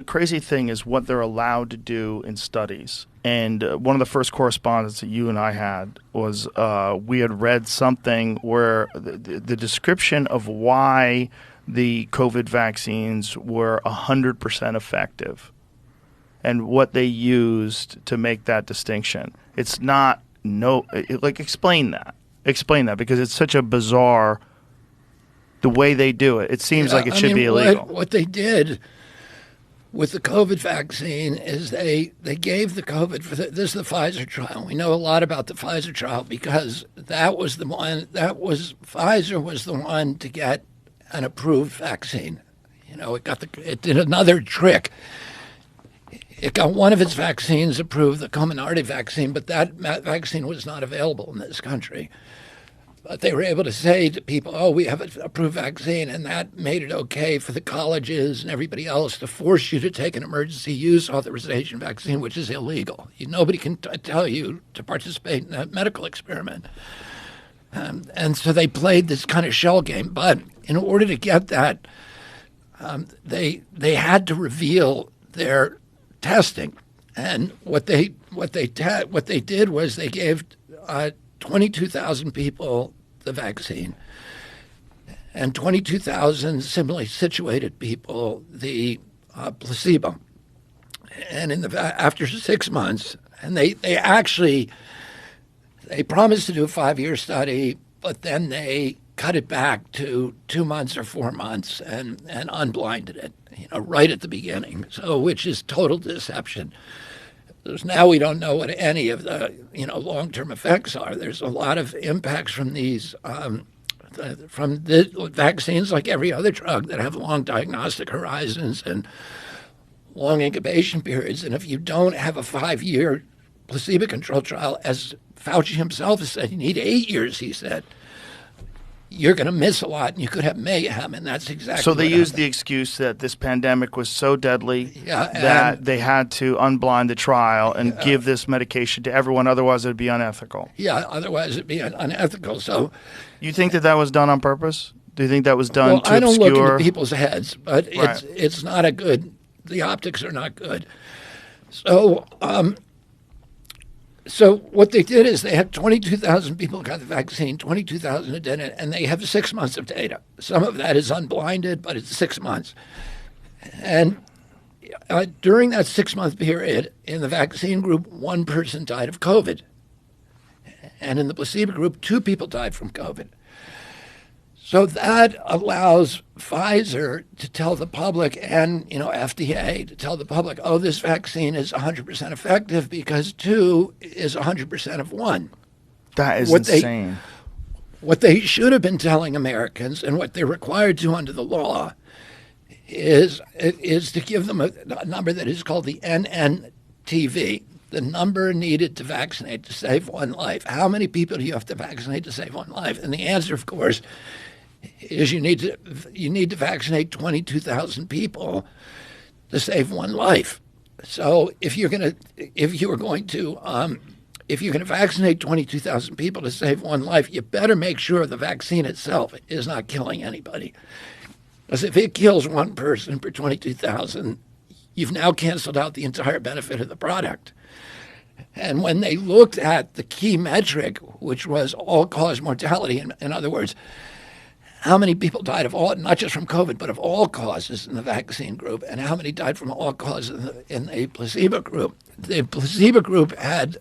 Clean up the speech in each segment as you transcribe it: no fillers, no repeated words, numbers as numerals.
The crazy thing is what they're allowed to do in studies. And one of the first correspondence that you and I had was we had read something where the description of why the COVID vaccines were 100% effective and what they used to make that distinction. It's not explain that. Explain that, because it's such a bizarre the way they do it. It seems like it should be illegal. What they did with the COVID vaccine is they gave the COVID this is the Pfizer trial. We know a lot about the Pfizer trial because that was the one Pfizer was the one to get an approved vaccine. It did another trick. It got one of its vaccines approved, the Comirnaty vaccine, but that vaccine was not available in this country. But they were able to say to people, oh, we have an approved vaccine, and that made it okay for the colleges and everybody else to force you to take an emergency use authorization vaccine, which is illegal. Nobody can tell you to participate in a medical experiment. And so they played this kind of shell game. But in order to get that, they had to reveal their testing. And what they did was they gave 22,000 people the vaccine and 22,000 similarly situated people the placebo. And after 6 months, and they promised to do a 5-year study, but then they cut it back to 2 months or 4 months and unblinded it, right at the beginning. So, which is total deception. Because now we don't know what any of the long-term effects are. There's a lot of impacts from these from the vaccines, like every other drug, that have long diagnostic horizons and long incubation periods. And if you don't have a 5-year placebo-controlled trial, as Fauci himself has said, you need 8 years. He said, you're going to miss a lot, and you could have mayhem, and that's exactly. So they what used happened. the excuse that this pandemic was so deadly that they had to unblind the trial and give this medication to everyone, otherwise it would be unethical. Yeah, otherwise it'd be unethical. So, you think that was done on purpose? Do you think that was done to I don't obscure? look into people's heads, but Right. it's not a good. The optics are not good. So. So what they did is they had 22,000 people got the vaccine, 22,000 didn't, and they have 6 months of data. Some of that is unblinded, but it's 6 months. And during that 6-month period, in the vaccine group, 1 person died of COVID. And in the placebo group, 2 people died from COVID. So that allows Pfizer to tell the public and, FDA to tell the public, oh, this vaccine is 100% effective because 2 is 100% of 1. That is insane. What they should have been telling Americans, and what they're required to under the law, is to give them a number that is called the NNTV, the number needed to vaccinate to save 1 life. How many people do you have to vaccinate to save 1 life? And the answer, of course, is you need to vaccinate 22,000 people to save 1 life. So if you're going to vaccinate 22,000 people to save 1 life, you better make sure the vaccine itself is not killing anybody. Because if it kills 1 person per 22,000, you've now canceled out the entire benefit of the product. And when they looked at the key metric, which was all-cause mortality, in other words, how many people died of all, not just from COVID, but of all causes in the vaccine group, and how many died from all causes in the placebo group. The placebo group had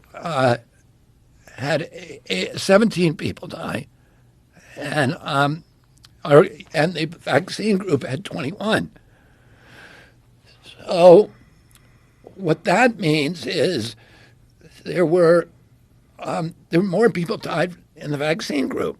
17 people die, and the vaccine group had 21. So what that means is there were more people died in the vaccine group.